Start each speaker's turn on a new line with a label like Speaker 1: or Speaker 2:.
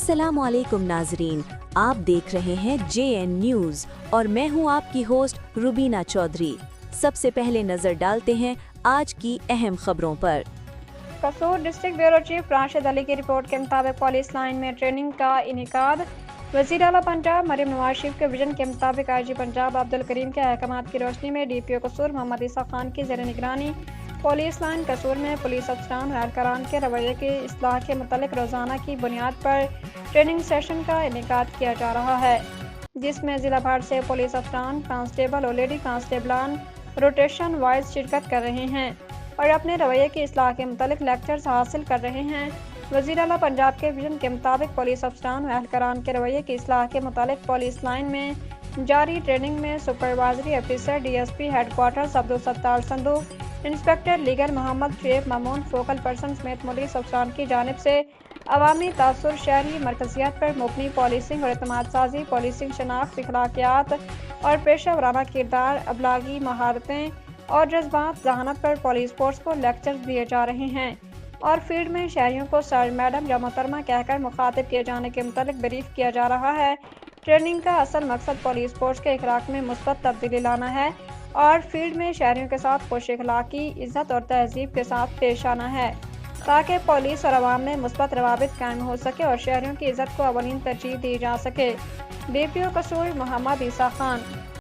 Speaker 1: अस्सलाम वालेकुम नाजरीन, आप देख रहे हैं JN न्यूज़ और मैं हूं आपकी होस्ट रुबीना चौधरी। सबसे पहले नजर डालते हैं आज की अहम खबरों पर।
Speaker 2: कसूर district bureau chief Rashid Ali की रिपोर्ट के मुताबिक पुलिस लाइन में ट्रेनिंग का इनेकाद। वज़ीर आला पंजाब मरियम नवाज शरीफ के विजन के मुताबिक IG पंजाब अब्दुल करीम के अहकामात की रोशनी में DPO कसूर मोहम्मद ईसा खान की ज़ेर निगरानी पुलिस लाइन कसूर में पुलिस अफसरान एहलकारान के रवैये की इस्लाह के मुतालिक रोज़ाना की बुनियाद पर ट्रेनिंग सेशन का इनेकाद किया जा रहा है, जिसमें ज़िला भर से पुलिस अफसरान, कांस्टेबल और लेडी कांस्टेबलान रोटेशन वाइज शिरकत कर रहे हैं और अपने रवैये की इस्लाह के मुतालिक लेक्चर्स हासिल कर रहे हैं। वज़ीर आला पंजाब के विजन के मुताबिक पुलिस अफसरान और एहलकारान के रवैये की इस्लाह के मुतालिक पुलिस लाइन में जारी ट्रेनिंग में supervisory officer DSP headquarters Abdul Sattar Sandhu, inspector legal Mohammad Sheikh Mamoon, focal person समेत पुलिस अफसरान की जानिब से अवामी तासुर, शहरी मरकजियत पर मुबनी पॉलिसिंग और एतमाद साजी, पॉलिसिंग, शनाख्त, इखलाकियात और पेशा वराना किरदार, अबलागी महारतें और जज्बात जहानत पर पुलिस फोर्स को लेक्चर दिए जा रहे हैं और फील्ड में शहरियों को सर, मैडम या मोहतरमा कहकर मुखातिब किए जाने के मुतालिक ब्रीफ किया जा रहा है। ट्रेनिंग का असल मकसद पुलिस फोर्स के इखलाक में मुस्बत तब्दीली लाना है और फील्ड में शहरियों के साथ खुश अखलाकी, इज्जत और तहजीब के साथ पेश आना है, ताकि पुलिस और अवाम में मुस्बत रवाबित कायम हो सके और शहरियों की इज्जत को अवलीन तरजीह दी जा सके। DPO कसूर मोहम्मद ईसा खान।